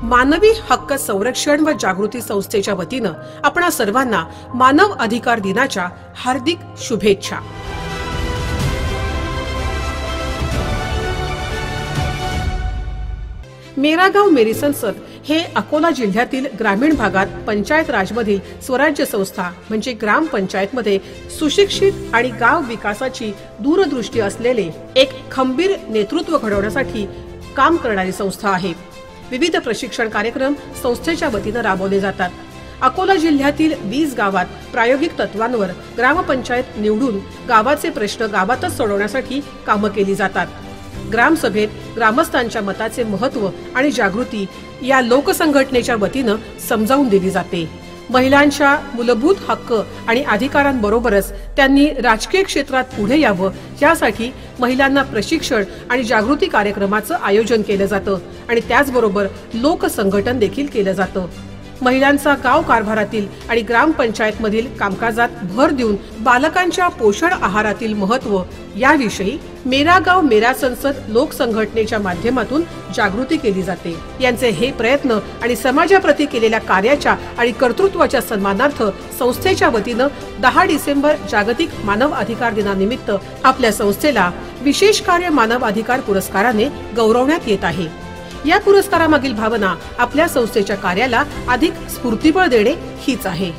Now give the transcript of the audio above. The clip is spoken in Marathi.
मानवी हक्क संरक्षण व जागृती संस्थेच्या वतीनं आपणा सर्वांना मानव अधिकार दिनाच्या हार्दिक शुभेच्छा। मेरा गाव मेरी संसद हे अकोला जिल्ह्यातील ग्रामीण भागात पंचायत राजमधील स्वराज्य संस्था म्हणजे ग्रामपंचायतमध्ये सुशिक्षित आणि गाव विकासाची दूरदृष्टी असलेले एक खंबीर नेतृत्व घडवण्यासाठी काम करणारी संस्था आहे। विविध प्रशिक्षण कार्यक्रम संस्थेच्या वतीने राबवले जातात। अकोला जिल्ह्यातील 20 गावात प्रायोगिक तत्वांवर ग्रामपंचायत निवडून गावाचे प्रश्न गावातच सोडवण्यासाठी कामे केली जातात। ग्रामसभेत ग्रामस्थांच्या मताचे महत्त्व आणि जागृती या लोकसंघटनेच्या वतीने समजावून दिली जाते। महिलांच्या मूलभूत हक्क आणि अधिकारांबरोबरच त्यांनी राजकीय क्षेत्रात पुढे यावं यासाठी महिलांना प्रशिक्षण आणि जागृती कार्यक्रमाचं आयोजन केलं जातं आणि त्याचबरोबर लोकसंघटन देखील केलं जातं। महिलांचा गाव कारभारातील आणि ग्रामपंचायतमधील कामकाजात भर देऊन बालकांच्या पोषण आहारातील महत्त्व याविषयी मेरा गाव मेरा संसद लोकसंघटनेच्या माध्यमातून जागृती केली जाते। यांचे हे प्रयत्न आणि समाजाप्रती केलेल्या कार्याच्या आणि कर्तृत्वाच्या सन्मानार्थ संस्थेच्या वतीने 10 डिसेंबर जागतिक मानव अधिकार दिनानिमित्त आपल्या संस्थेला विशेष कार्य मानव अधिकार पुरस्काराने गौरवण्यात येत आहे। या पुरस्कारामागील भावना आपल्या संस्थेच्या कार्याला अधिक स्फूर्तिबळ देणे हीच आहे।